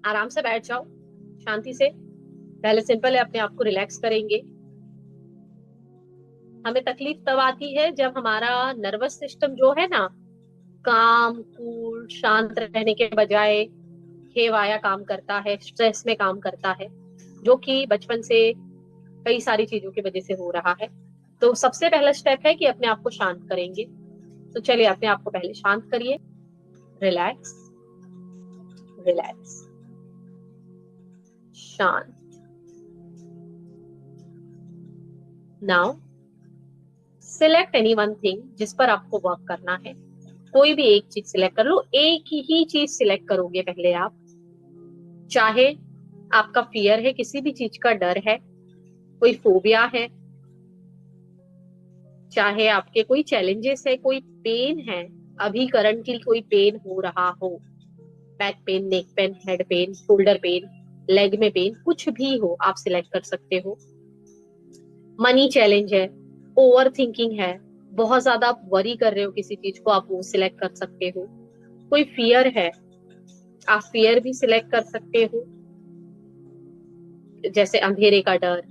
आराम से बैठ जाओ, शांति से। पहले सिंपल है, अपने आप को रिलैक्स करेंगे। हमें तकलीफ तब आती है जब हमारा नर्वस सिस्टम जो है ना, काम कूल शांत रहने के बजाय हेवाया काम करता है, स्ट्रेस में काम करता है, जो कि बचपन से कई सारी चीजों की वजह से हो रहा है। तो सबसे पहला स्टेप है कि अपने आप को शांत करेंगे। तो चलिए अपने आप को पहले शांत करिए। रिलैक्स, रिलैक्स, शांत। Now select any one thing जिस पर आपको वर्क करना है। कोई भी एक चीज सिलेक्ट कर लो, एक ही चीज सिलेक्ट करोगे पहले आप। चाहे आपका फियर है, किसी भी चीज का डर है, कोई फोबिया है, चाहे आपके कोई चैलेंजेस है, कोई पेन है, अभी करंटली कोई पेन हो रहा हो, back pain, neck pain, head pen, shoulder pain, leg में पेन, कुछ भी हो आप सिलेक्ट कर सकते हो। मनी चैलेंज है, ओवर थिंकिंग है, बहुत ज्यादा आप वरी कर रहे हो किसी चीज को, आप वो सिलेक्ट कर सकते हो। कोई फियर है, आप फियर भी सिलेक्ट कर सकते हो, जैसे अंधेरे का डर,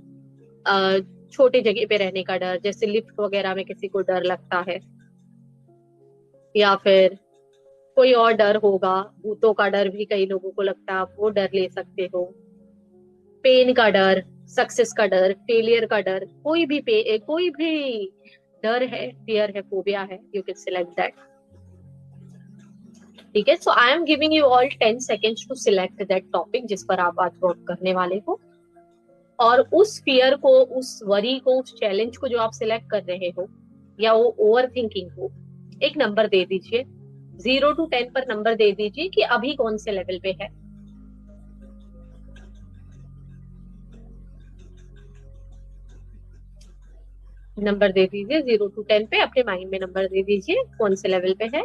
अ, छोटे जगह पे रहने का डर, जैसे लिफ्ट वगैरह में किसी को डर लगता है, या फिर कोई और डर होगा, भूतों का डर भी कई लोगों को लगता है, आप वो डर ले सकते हो। पेन का डर, सक्सेस का डर, फेलियर का डर, कोई भी डर है, फियर है, फोबिया है, यू कैन सिलेक्ट दैट। ठीक है, so I am giving you all 10 seconds to select that topic जिस पर आप आज वर्क करने वाले हो। और उस फियर को, उस वरी को, उस चैलेंज को जो आप सिलेक्ट कर रहे हो, या वो ओवर थिंकिंग को, एक नंबर दे दीजिए। 0 to 10 पर नंबर दे दीजिए कि अभी कौन से लेवल पे है। नंबर दे दीजिए 0 to 10 पे, अपने माइंड में नंबर दे दीजिए कौन से लेवल पे है।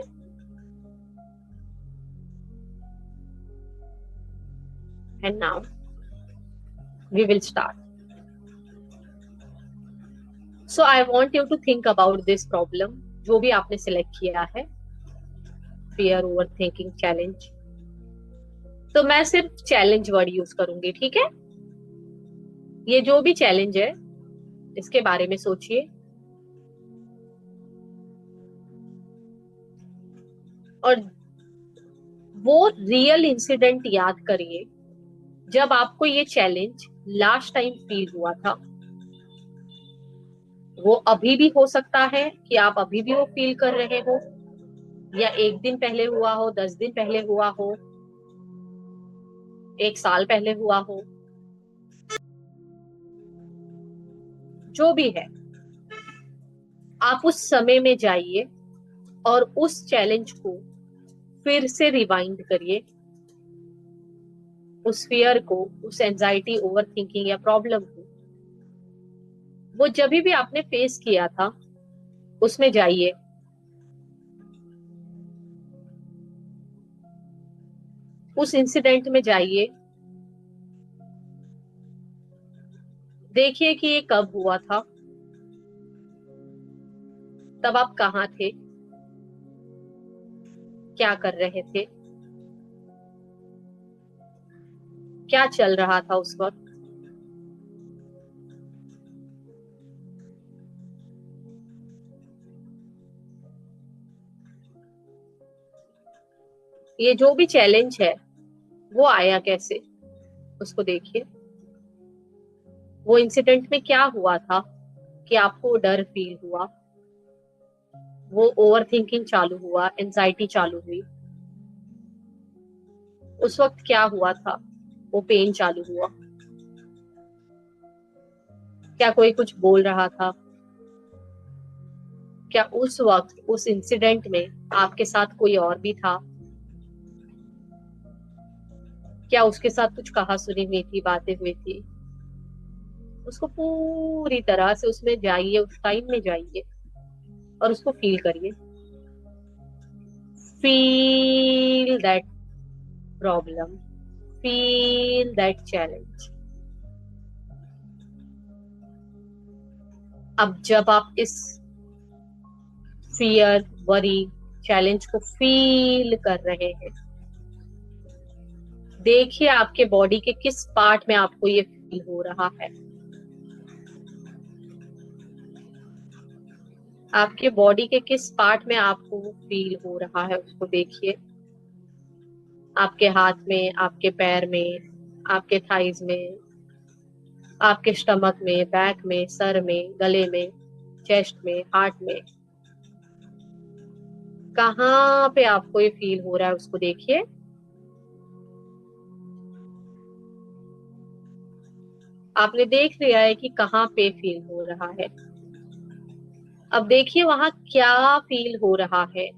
And now we will start. So I want you to think about this problem, जो भी आपने सिलेक्ट किया है, फियर, ओवर थिंकिंग, चैलेंज। तो मैं सिर्फ चैलेंज वर्ड यूज करूंगी, ठीक है। ये जो भी चैलेंज है इसके बारे में सोचिए, और वो रियल इंसिडेंट याद करिए जब आपको ये चैलेंज लास्ट टाइम फील हुआ था। वो अभी भी हो सकता है कि आप अभी भी वो फील कर रहे हो, या 1 दिन पहले हुआ हो, 10 दिन पहले हुआ हो, 1 साल पहले हुआ हो, जो भी है। आप उस समय में जाइए और उस चैलेंज को फिर से रिवाइंड करिए, उस फियर को, उस एंजाइटी, ओवर थिंकिंग या प्रॉब्लम को, वो जब भी आपने फेस किया था उसमें जाइए। उस इंसिडेंट में जाइए, देखिए कि ये कब हुआ था, तब आप कहाँ थे, क्या कर रहे थे, क्या चल रहा था उस वक्त। ये जो भी चैलेंज है वो आया कैसे, उसको देखिए। वो इंसिडेंट में क्या हुआ था कि आपको डर फील हुआ, वो ओवर थिंकिंग चालू हुआ, एंजाइटी चालू हुई। उस वक्त क्या हुआ था, वो पेन चालू हुआ। क्या कोई कुछ बोल रहा था, क्या उस वक्त उस इंसिडेंट में आपके साथ कोई और भी था, क्या उसके साथ कुछ कहा सुनी हुई थी, बातें हुई थी। उसको पूरी तरह से उसमें जाइए, उस टाइम में जाइए और उसको फील करिए। Feel that problem, feel that challenge. अब जब आप इस फियर, वरी, चैलेंज को फील कर रहे हैं, देखिए आपके बॉडी के किस पार्ट में आपको ये फील हो रहा है। आपके बॉडी के किस पार्ट में आपको वो फील हो रहा है उसको देखिए। आपके हाथ में, आपके पैर में, आपके थाइज में, आपके स्टमक में, बैक में, सर में, गले में, चेस्ट में, हार्ट में, कहाँ पे आपको ये फील हो रहा है उसको देखिए। आपने देख लिया है कि कहाँ पे फील हो रहा है। अब देखिए वहां क्या फील हो रहा है,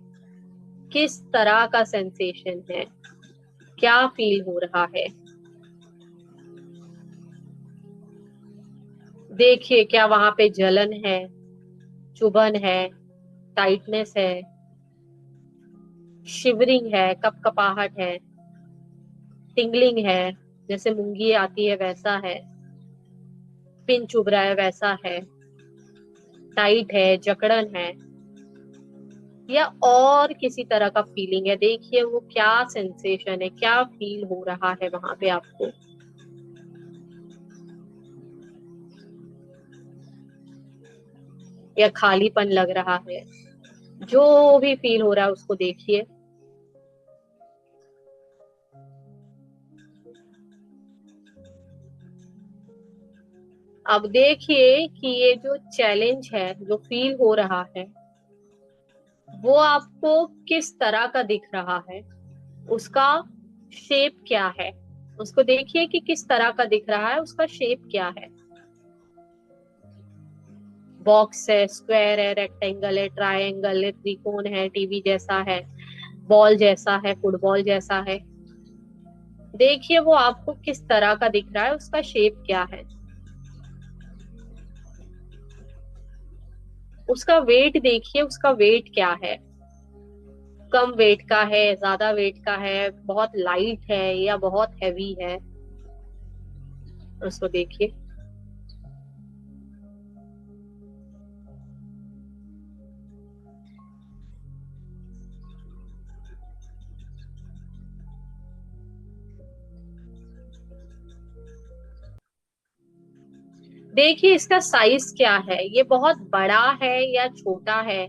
किस तरह का सेंसेशन है, क्या फील हो रहा है। देखिए क्या वहां पे जलन है, चुभन है, टाइटनेस है, शिवरिंग है, कपकपाहट है, टिंगलिंग है, जैसे मूंगी आती है वैसा है, पिन चुभ रहा है वैसा है, टाइट है, जकड़न है, या और किसी तरह का फीलिंग है। देखिए वो क्या सेंसेशन है, क्या फील हो रहा है वहां पे आपको। या खालीपन लग रहा है, जो भी फील हो रहा है उसको देखिए। अब देखिए कि ये जो चैलेंज है, जो फील हो रहा है, वो आपको किस तरह का दिख रहा है, उसका शेप क्या है, उसको देखिए कि किस तरह का दिख रहा है, उसका शेप क्या है। बॉक्स है, स्क्वायर है, रेक्टेंगल है, ट्रायंगल है, त्रिकोण है, टीवी जैसा है, बॉल जैसा है, फुटबॉल जैसा है। देखिए वो आपको किस तरह का दिख रहा है, उसका शेप क्या है। उसका वेट देखिए, उसका वेट क्या है, कम वेट का है, ज्यादा वेट का है, बहुत लाइट है या बहुत हैवी है, उसको देखिए। देखिए इसका साइज क्या है, ये बहुत बड़ा है या छोटा है,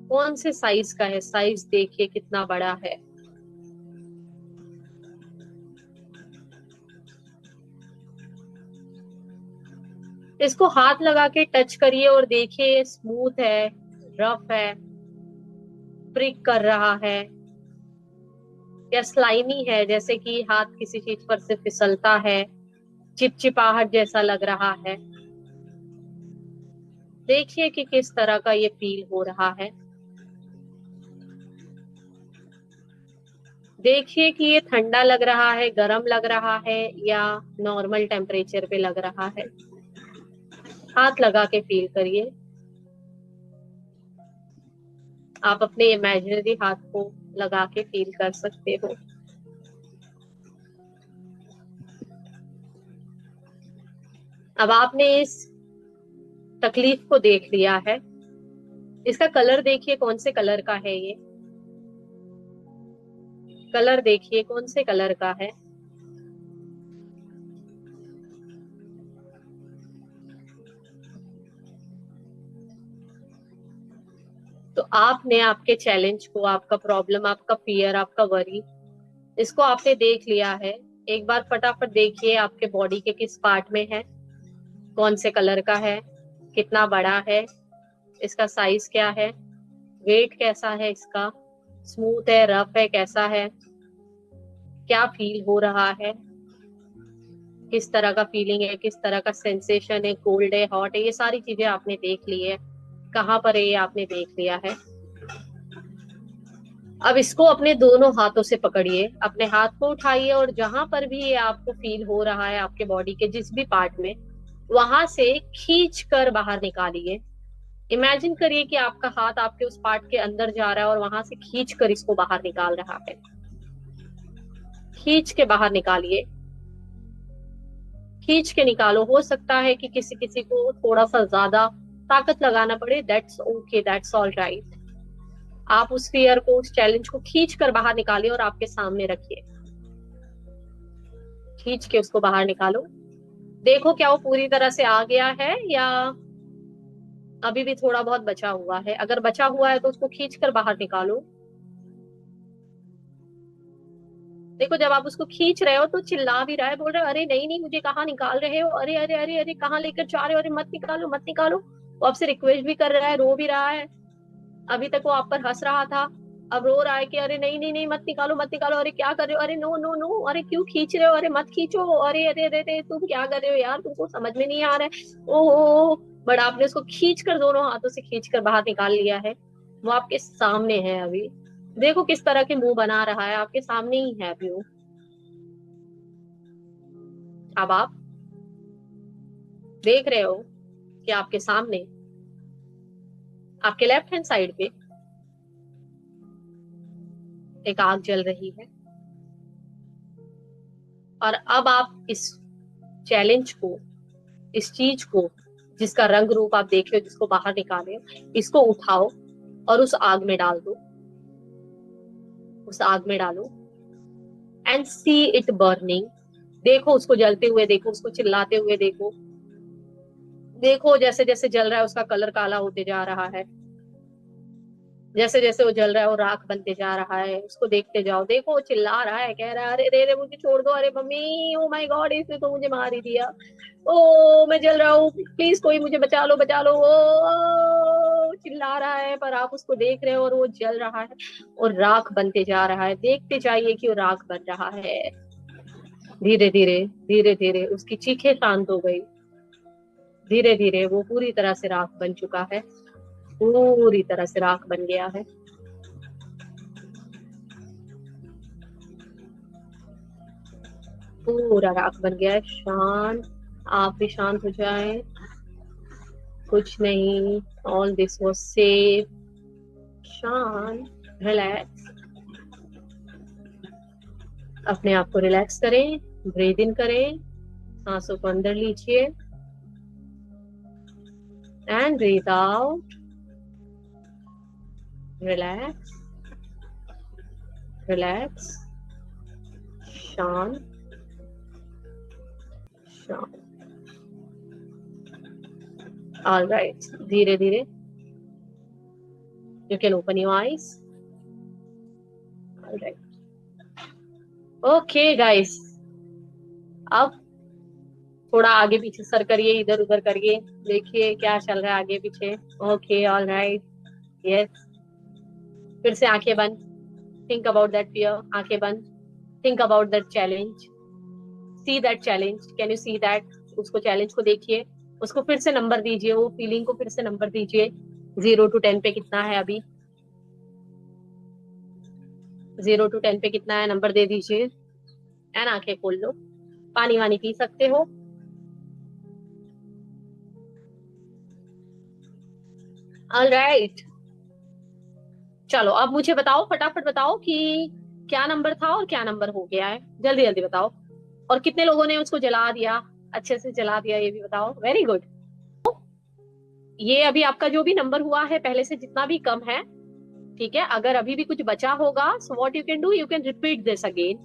कौन से साइज का है, साइज देखिए कितना बड़ा है। इसको हाथ लगा के टच करिए और देखिए स्मूथ है, रफ है, प्रिक कर रहा है, या स्लाइमी है, जैसे कि हाथ किसी चीज पर से फिसलता है, चिपचिपाहट जैसा लग रहा है। देखिए कि किस तरह का ये फील हो रहा है। देखिए कि ये ठंडा लग रहा है, गर्म लग रहा है, या नॉर्मल टेम्परेचर पे लग रहा है। हाथ लगा के फील करिए। आप अपने इमेजिनरी हाथ को लगा के फील कर सकते हो। अब आपने इस तकलीफ को देख लिया है। इसका कलर देखिए कौन से कलर का है ये, कलर देखिए कौन से कलर का है। तो आपने आपके चैलेंज को, आपका प्रॉब्लम, आपका फियर, आपका वरी, इसको आपने देख लिया है। एक बार फटाफट देखिए आपके बॉडी के किस पार्ट में है, कौन से कलर का है, कितना बड़ा है, इसका साइज क्या है, वेट कैसा है इसका, स्मूथ है, रफ है, कैसा है, क्या फील हो रहा है, किस तरह का फीलिंग है, किस तरह का सेंसेशन है, कोल्ड है, हॉट है, ये सारी चीजें आपने देख ली है। कहाँ पर है ये आपने देख लिया है। अब इसको अपने दोनों हाथों से पकड़िए, अपने हाथ को उठाइए और जहां पर भी ये आपको फील हो रहा है आपके बॉडी के जिस भी पार्ट में, वहां से खींच कर बाहर निकालिए। इमेजिन करिए कि आपका हाथ आपके उस पार्ट के अंदर जा रहा है और वहां से खींच कर इसको बाहर निकाल रहा है। खींच के बाहर निकालिए, खींच के निकालो। हो सकता है कि किसी किसी को थोड़ा सा ज्यादा ताकत लगाना पड़े, that's okay, that's all right. आप उस फियर को, उस चैलेंज को खींच कर बाहर निकालिए और आपके सामने रखिए। खींच के उसको बाहर निकालो। देखो क्या वो पूरी तरह से आ गया है या अभी भी थोड़ा बहुत बचा हुआ है। अगर बचा हुआ है तो उसको खींच कर बाहर निकालो। देखो जब आप उसको खींच रहे हो तो चिल्ला भी रहा है, बोल रहा है अरे नहीं नहीं मुझे कहाँ निकाल रहे हो, अरे अरे अरे अरे कहाँ लेकर जा रहे हो, अरे मत निकालो मत निकालो। वो आपसे रिक्वेस्ट भी कर रहा है, रो भी रहा है। अभी तक वो आप पर हंस रहा था, अब रो रहा है कि अरे नहीं नहीं नहीं मत निकालो मत निकालो, अरे क्या कर रहे हो, अरे नो नो नो, अरे क्यों खींच रहे हो, अरे मत खींचो, अरे अरे अरे अरे तुम क्या कर रहे हो यार, तुमको समझ में नहीं आ रहा है। ओहो। बट आपने उसको खींच कर, दोनों हाथों से खींच कर बाहर निकाल लिया है। वो आपके सामने है अभी। देखो किस तरह के मुंह बना रहा है, आपके सामने ही है अभी वो। अब आप देख रहे हो कि आपके सामने, आपके लेफ्ट हैंड साइड पे एक आग जल रही है। और अब आप इस चैलेंज को, इस चीज को, जिसका रंग रूप आप देख रहे हो, जिसको बाहर निकाले हो, इसको उठाओ और उस आग में डाल दो। उस आग में डालो एंड सी इट बर्निंग। देखो उसको जलते हुए, देखो उसको चिल्लाते हुए, देखो। देखो जैसे जैसे जल रहा है उसका कलर काला होते जा रहा है। जैसे जैसे वो जल रहा है वो राख बनते जा रहा है। उसको देखते जाओ, देखो वो चिल्ला रहा है, कह रहा है अरे रे रे मुझे छोड़ दो, अरे मम्मी ओ माय गॉड इसने तो मुझे मार ही दिया, ओ मैं जल रहा हूँ, प्लीज कोई मुझे बचा लो बचा लो, ओ चिल्ला रहा है। पर आप उसको देख रहे हो और वो जल रहा है और राख बनते जा रहा है। देखते जाइए कि वो राख बन रहा है। धीरे धीरे, धीरे धीरे उसकी चीखें शांत हो गई। धीरे धीरे वो पूरी तरह से राख बन चुका है, पूरी तरह से राख बन गया है। पूरा राख बन गया है, शांत। आप भी शांत हो जाएं। कुछ नहीं, ऑल दिस वाज सेफ। शांत, रिलैक्स। अपने आप को रिलैक्स करें, ब्रीद इन करें, सांसों को अंदर लीजिए and breathe out. Relax, relax, शांत, शांत। ऑल राइट, धीरे धीरे you can open your eyes. All right, okay guys. अब थोड़ा आगे पीछे सर करिए, इधर उधर करिए, देखिए क्या चल रहा है आगे पीछे। Okay, all right, yes. फिर से आंखें बंद। Think about that fear. आंखें बंद। Think about that challenge. See that challenge, can you see that. उसको, चैलेंज को देखिए। उसको फिर से नंबर दीजिए, वो फीलिंग को फिर से नंबर दीजिए। 0 to 10 पे कितना है अभी? 0 to 10 पे कितना है, नंबर दे दीजिए एंड आंखें खोल लो। पानी वानी पी सकते हो। ऑलराइट, चलो अब मुझे बताओ, फटाफट बताओ कि क्या नंबर था और क्या नंबर हो गया है। जल्दी जल्दी बताओ। और कितने लोगों ने उसको जला दिया, अच्छे से जला दिया, ये भी बताओ। Very good. ये अभी आपका जो भी नंबर हुआ है पहले से जितना भी कम है, ठीक है। अगर अभी भी कुछ बचा होगा, so what you can do, you can repeat this again.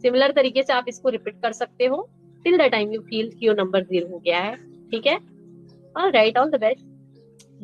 Similar तरीके से आप इसको रिपीट कर सकते हो till the time you feel कि योर नंबर 0 हो गया है, ठीक है। Alright, all the best.